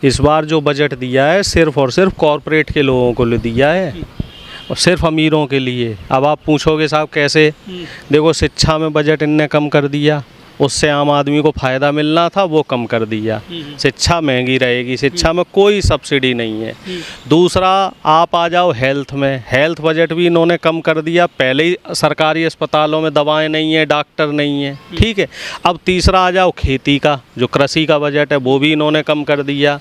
इस बार जो बजट दिया है सिर्फ और सिर्फ कॉरपोरेट के लोगों को दिया है और सिर्फ अमीरों के लिए। अब आप पूछोगे साहब कैसे? देखो, शिक्षा में बजट इनने कम कर दिया, उससे आम आदमी को फ़ायदा मिलना था वो कम कर दिया। शिक्षा महंगी रहेगी, शिक्षा में कोई सब्सिडी नहीं है। दूसरा, आप आ जाओ हेल्थ में, हेल्थ बजट भी इन्होंने कम कर दिया। पहले ही सरकारी अस्पतालों में दवाएं नहीं है, डॉक्टर नहीं है, ठीक है। अब तीसरा आ जाओ खेती का, जो कृषि का बजट है वो भी इन्होंने कम कर दिया।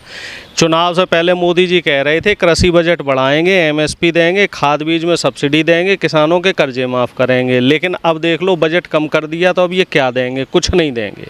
चुनाव से पहले मोदी जी कह रहे थे कृषि बजट बढ़ाएंगे, एमएसपी देंगे, खाद बीज में सब्सिडी देंगे, किसानों के कर्जे माफ़ करेंगे। लेकिन अब देख लो बजट कम कर दिया तो अब ये क्या देंगे? कुछ नहीं देंगे।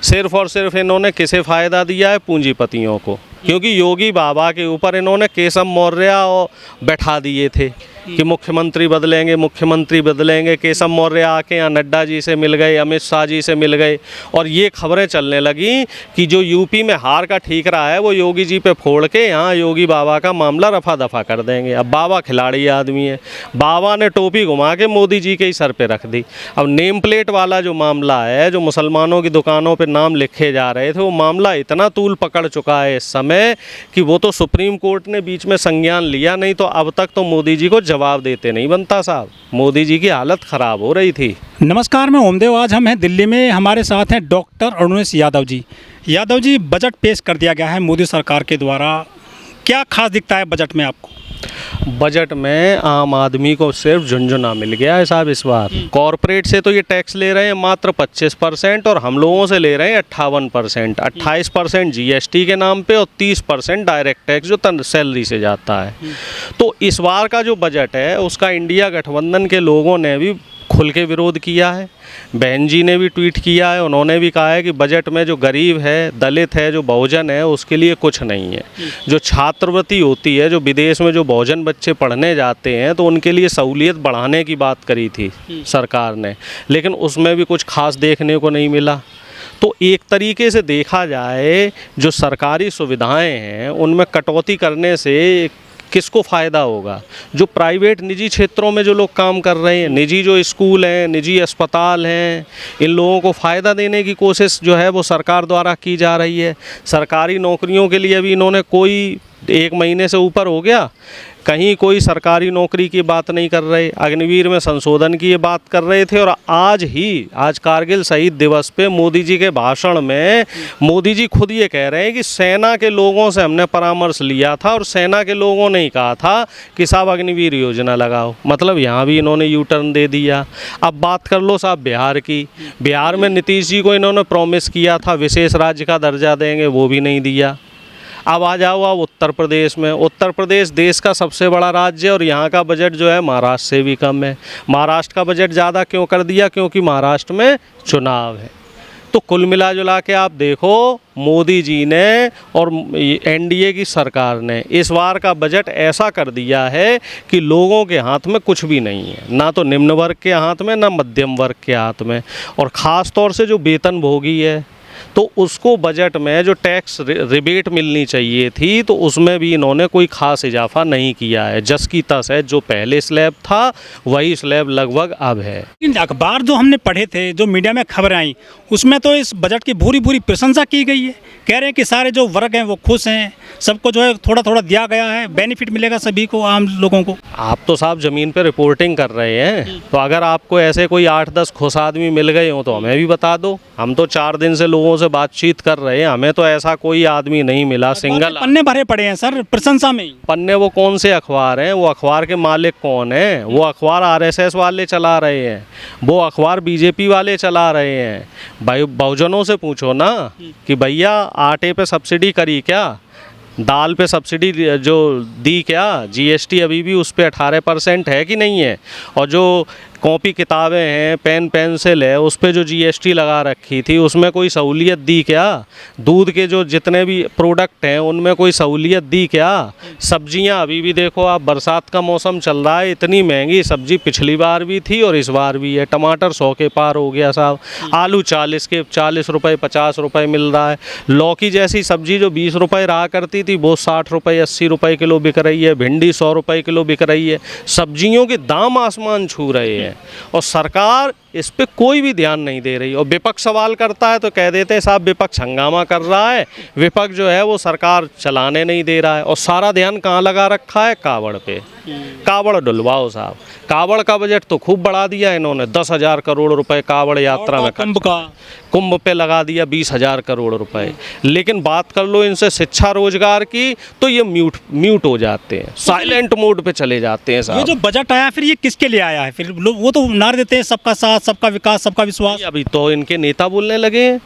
सिर्फ और सिर्फ इन्होंने किसे फ़ायदा दिया है? पूंजीपतियों को। क्योंकि योगी बाबा के ऊपर इन्होंने केशव मौर्य और बैठा दिए थे कि मुख्यमंत्री बदलेंगे, मुख्यमंत्री बदलेंगे। केशव मौर्य आके यहाँ नड्डा जी से मिल गए, अमित शाह जी से मिल गए और ये खबरें चलने लगी कि जो यूपी में हार का ठीकरा है वो योगी जी पे फोड़ के यहाँ योगी बाबा का मामला रफा दफा कर देंगे। अब बाबा खिलाड़ी आदमी है, बाबा ने टोपी घुमा के मोदी जी के ही सर पे रख दी। अब नेम प्लेट वाला जो मामला है, जो मुसलमानों की दुकानों पर नाम लिखे जा रहे थे, वो मामला इतना तूल पकड़ चुका है इस समय कि वो तो सुप्रीम कोर्ट ने बीच में संज्ञान लिया, नहीं तो अब तक तो मोदी जी को जवाब देते नहीं बनता साहब। मोदी जी की हालत ख़राब हो रही थी। नमस्कार, मैं ओमदेव। आज हम हैं दिल्ली में, हमारे साथ हैं डॉक्टर अरुणेश यादव जी। यादव जी, बजट पेश कर दिया गया है मोदी सरकार के द्वारा, क्या खास दिखता है बजट में आपको? बजट में आम आदमी को सिर्फ झुनझुना मिल गया है साहब इस बार। कॉरपोरेट से तो ये टैक्स ले रहे हैं मात्र 25% और हम लोगों से ले रहे हैं 58%। 28% जीएसटी के नाम पे और 30% डायरेक्ट टैक्स जो सैलरी से जाता है। तो इस बार का जो बजट है उसका इंडिया गठबंधन के लोगों ने भी खुल के विरोध किया है। बहन जी ने भी ट्वीट किया है, उन्होंने भी कहा है कि बजट में जो गरीब है, दलित है, जो बहुजन है, उसके लिए कुछ नहीं है। जो छात्रवृत्ति होती है, जो विदेश में जो बहुजन बच्चे पढ़ने जाते हैं तो उनके लिए सहूलियत बढ़ाने की बात करी थी सरकार ने, लेकिन उसमें भी कुछ खास देखने को नहीं मिला। तो एक तरीके से देखा जाए जो सरकारी सुविधाएं हैं उनमें कटौती करने से किसको फ़ायदा होगा? जो प्राइवेट निजी क्षेत्रों में जो लोग काम कर रहे हैं, निजी जो स्कूल हैं, निजी अस्पताल हैं, इन लोगों को फ़ायदा देने की कोशिश जो है वो सरकार द्वारा की जा रही है। सरकारी नौकरियों के लिए अभी इन्होंने कोई 1 महीने से ऊपर हो गया, कहीं कोई सरकारी नौकरी की बात नहीं कर रहे। अग्निवीर में संशोधन की ये बात कर रहे थे और आज कारगिल शहीद दिवस पे मोदी जी के भाषण में मोदी जी खुद ये कह रहे हैं कि सेना के लोगों से हमने परामर्श लिया था और सेना के लोगों ने ही कहा था कि साहब अग्निवीर योजना लगाओ। मतलब यहाँ भी इन्होंने यू टर्न दे दिया। अब बात कर लो साहब बिहार की। बिहार में नीतीश जी को इन्होंने प्रॉमिस किया था विशेष राज्य का दर्जा देंगे, वो भी नहीं दिया। अब आ जाओ आप उत्तर प्रदेश में। उत्तर प्रदेश देश का सबसे बड़ा राज्य है और यहाँ का बजट जो है महाराष्ट्र से भी कम है। महाराष्ट्र का बजट ज़्यादा क्यों कर दिया? क्योंकि महाराष्ट्र में चुनाव है। तो कुल मिला जुला के आप देखो मोदी जी ने और एनडीए की सरकार ने इस बार का बजट ऐसा कर दिया है कि लोगों के हाथ में कुछ भी नहीं है, ना तो निम्न वर्ग के हाथ में, ना मध्यम वर्ग के हाथ में। और ख़ास तौर से जो वेतन भोगी है तो उसको बजट में जो टैक्स रिबेट मिलनी चाहिए थी तो उसमें भी इन्होंने कोई ख़ास इजाफा नहीं किया है। जस की तस है, जो पहले स्लैब था वही स्लैब लगभग अब है। अखबार जो हमने पढ़े थे, जो मीडिया में खबरें आई, उसमें तो इस बजट की भूरी भूरी प्रशंसा की गई है। कह रहे हैं कि सारे जो वर्ग हैं वो खुश हैं, सबको जो है थोड़ा थोड़ा दिया गया है, बेनिफिट मिलेगा सभी को, आम लोगों को। आप तो साहब ज़मीन पर रिपोर्टिंग कर रहे हैं, तो अगर आपको ऐसे कोई 8-10 खुश आदमी मिल गए हों तो हमें भी बता दो। हम तो 4 दिन से लोगों से बातचीत कर रहे हैं, हमें तो ऐसा कोई आदमी नहीं मिला। सिंगल पन्ने भरे पड़े हैं सर प्रशंसा में। पन्ने वो कौन से अखबार हैं? वो अखबार के मालिक कौन हैं? वो अखबार आरएसएस वाले चला रहे हैं, वो अखबार बीजेपी वाले चला रहे हैं। भाई बहुजनों से पूछो ना कि भैया आटे पे सब्सिडी करी क्या, दाल पे सब्सिडी जो दी क्या, जीएसटी अभी भी उस पे 18% है कि नहीं है, और जो कॉपी किताबें हैं, पेन पेंसिल है, उस पे जो जीएसटी लगा रखी थी उसमें कोई सहूलियत दी क्या? दूध के जो जितने भी प्रोडक्ट हैं उनमें कोई सहूलियत दी क्या? सब्जियां अभी भी देखो आप, बरसात का मौसम चल रहा है, इतनी महंगी सब्जी पिछली बार भी थी और इस बार भी है। टमाटर 100 के पार हो गया साहब, आलू 40 रुपये 50 रुपये मिल रहा है। लौकी जैसी सब्जी जो 20 रुपये रहा करती थी वो 60 रुपये 80 रुपये किलो बिक रही है। भिंडी 100 रुपये किलो बिक रही है। सब्जियों के दाम आसमान छू रहे हैं और सरकार इस पे कोई भी ध्यान नहीं दे रही। और विपक्ष सवाल करता है तो कह देते हैं साहब विपक्ष हंगामा कर रहा है, विपक्ष जो है वो सरकार चलाने नहीं दे रहा है। और सारा ध्यान कहाँ लगा रखा है? कावड़ पे। कावड़ डुलवाओ साहब। कावड़ का बजट तो खूब बढ़ा दिया इन्होंने, 10,000 करोड़ रुपए कावड़ यात्रा में, कुंभ पे लगा दिया 20,000 करोड़ रुपए। लेकिन बात कर लो इनसे शिक्षा रोजगार की तो ये म्यूट हो जाते हैं, साइलेंट मोड पे चले जाते हैं साहब। ये जो बजट आया फिर ये किसके लिए आया है? फिर लोग वो तो नारे देते हैं सबका साथ, सबका विकास, सबका विश्वास। अभी तो इनके नेता बोलने लगे हैं,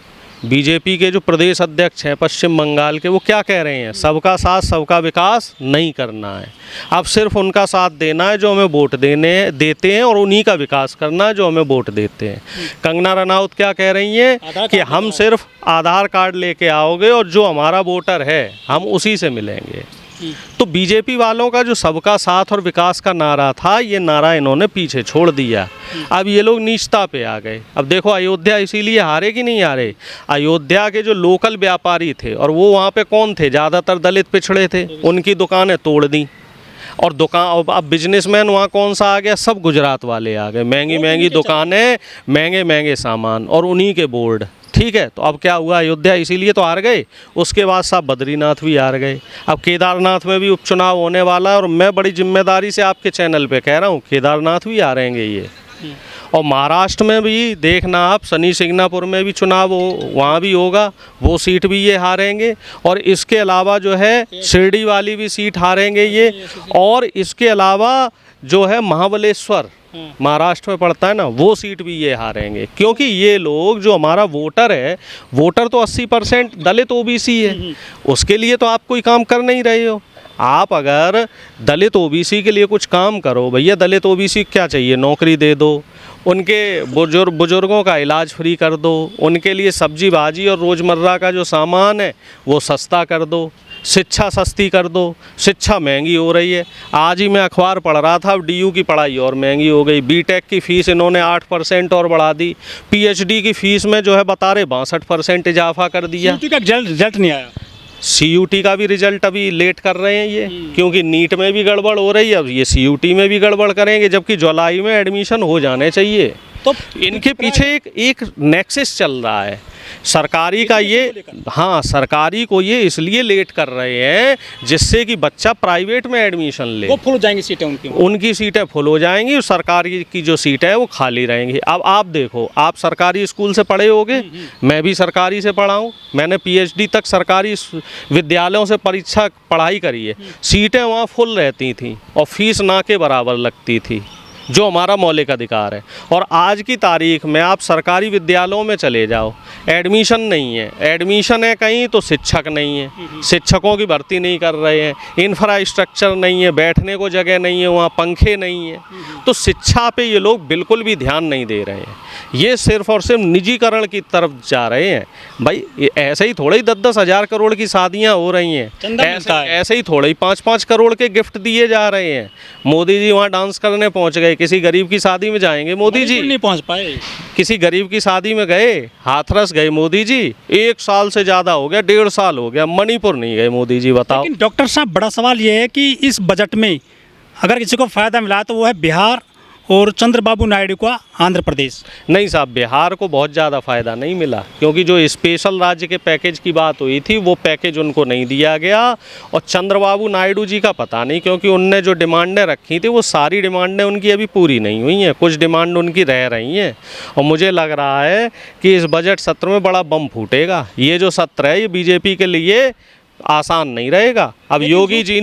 बीजेपी के जो प्रदेश अध्यक्ष हैं पश्चिम बंगाल के, वो क्या कह रहे हैं? सबका साथ सबका विकास नहीं करना है, अब सिर्फ उनका साथ देना है जो हमें वोट देते हैं, और उन्हीं का विकास करना है जो हमें वोट देते हैं। कंगना रनौत क्या कह रही हैं कि हम सिर्फ आधार कार्ड लेके आओगे और जो हमारा वोटर है हम उसी से मिलेंगे। तो बीजेपी वालों का जो सबका साथ और विकास का नारा था, ये नारा इन्होंने पीछे छोड़ दिया। अब ये लोग नीचता पे आ गए। अब देखो अयोध्या इसीलिए हारे कि नहीं हारे, अयोध्या के जो लोकल व्यापारी थे, और वो वहाँ पे कौन थे? ज़्यादातर दलित पिछड़े थे, उनकी दुकानें तोड़ दी। और दुकान अब बिजनेसमैन वहाँ कौन सा आ गया? सब गुजरात वाले आ गए, महंगी महंगी दुकानें, महंगे महंगे सामान, और उन्हीं के बोर्ड। ठीक है, तो अब क्या हुआ? अयोध्या इसीलिए तो हार गए। उसके बाद साहब बद्रीनाथ भी हार गए। अब केदारनाथ में भी उपचुनाव होने वाला है, और मैं बड़ी जिम्मेदारी से आपके चैनल पे कह रहा हूँ केदारनाथ भी हारेंगे ये। और महाराष्ट्र में भी देखना आप, शनि सिंगनापुर में भी चुनाव वहाँ भी होगा, वो सीट भी ये हारेंगे। और इसके अलावा जो है शिरडी वाली भी सीट हारेंगे ये। और इसके अलावा जो है महाबलेश्वर महाराष्ट्र में पड़ता है ना, वो सीट भी ये हारेंगे। क्योंकि ये लोग जो हमारा वोटर है, वोटर तो 80% दलित ओबीसी है, उसके लिए तो आप कोई काम कर नहीं रहे हो। आप अगर दलित ओबीसी के लिए कुछ काम करो, भैया दलित ओबीसी क्या चाहिए? नौकरी दे दो, उनके बुजुर्गों का इलाज फ्री कर दो, उनके लिए सब्जी भाजी और रोज़मर्रा का जो सामान है वो सस्ता कर दो, शिक्षा सस्ती कर दो। शिक्षा महंगी हो रही है, आज ही मैं अखबार पढ़ रहा था, अब डीयू की पढ़ाई और महंगी हो गई। बीटेक की फ़ीस इन्होंने 8% और बढ़ा दी, पीएचडी की फ़ीस में जो है बता रहे 62% इजाफा कर दिया। CUT का रिजल्ट नहीं आया, CUT का भी रिजल्ट अभी लेट कर रहे हैं ये, क्योंकि नीट में भी गड़बड़ हो रही है, अब ये CUT में भी गड़बड़ करेंगे, जबकि जुलाई में एडमिशन हो जाने चाहिए। तो इनके पीछे एक नेक्सस चल रहा है सरकारी का ये। हाँ, सरकारी को ये इसलिए लेट कर रहे हैं जिससे कि बच्चा प्राइवेट में एडमिशन ले, वो फुल हो जाएंगी सीटें, उनकी सीटें फुल हो जाएंगी, सरकारी की जो सीटें हैं वो खाली रहेंगी। अब आप देखो, आप सरकारी स्कूल से पढ़े होगे, मैं भी सरकारी से पढ़ा हूँ, मैंने PhD तक सरकारी विद्यालयों से पढ़ाई करी है। सीटें वहाँ फुल रहती थी और फीस ना के बराबर लगती थी, जो हमारा मौलिक अधिकार है। और आज की तारीख में आप सरकारी विद्यालयों में चले जाओ, एडमिशन नहीं है, एडमिशन है कहीं तो शिक्षक नहीं है, शिक्षकों की भर्ती नहीं कर रहे हैं, इंफ्रास्ट्रक्चर नहीं है, बैठने को जगह नहीं है, वहाँ पंखे नहीं है। तो शिक्षा पे ये लोग बिल्कुल भी ध्यान नहीं दे रहे हैं, ये सिर्फ और सिर्फ निजीकरण की तरफ जा रहे हैं। भाई ऐसे ही थोड़े ही 10-10 हज़ार करोड़ की शादियाँ हो रही हैं, ऐसे ही थोड़े ही 5-5 करोड़ के गिफ्ट दिए जा रहे हैं। मोदी जी वहाँ डांस करने पहुँच गए, किसी गरीब की शादी में जाएंगे मोदी जी? नहीं पहुँच पाए। किसी गरीब की शादी में गए, हाथरस गए मोदी जी? 1 साल से ज़्यादा हो गया, 1.5 साल हो गया, मणिपुर नहीं गए मोदी जी, बताओ। लेकिन डॉक्टर साहब, बड़ा सवाल ये है कि इस बजट में अगर किसी को फ़ायदा मिला तो वो है बिहार और चंद्रबाबू नायडू का आंध्र प्रदेश। नहीं साहब, बिहार को बहुत ज़्यादा फ़ायदा नहीं मिला, क्योंकि जो स्पेशल राज्य के पैकेज की बात हुई थी वो पैकेज उनको नहीं दिया गया। और चंद्रबाबू नायडू जी का पता नहीं, क्योंकि उनने जो डिमांडें रखी थी वो सारी डिमांडें उनकी अभी पूरी नहीं हुई हैं, कुछ डिमांड उनकी रह रही हैं। और मुझे लग रहा है कि इस बजट सत्र में बड़ा बम फूटेगा। ये जो सत्र है ये बीजेपी के लिए आसान नहीं रहेगा। अब योगी जी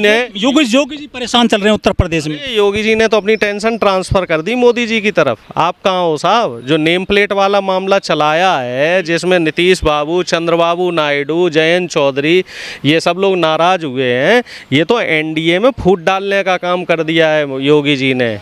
परेशान चल रहे हैं उत्तर प्रदेश में। योगी जी ने तो अपनी टेंशन ट्रांसफ़र कर दी मोदी जी की तरफ। आप कहाँ हो साहब? जो नेम प्लेट वाला मामला चलाया है, जिसमें नीतीश बाबू, चंद्रबाबू नायडू, जयंत चौधरी, ये सब लोग नाराज़ हुए हैं, ये तो NDA में फूट डालने का काम कर दिया है योगी जी ने।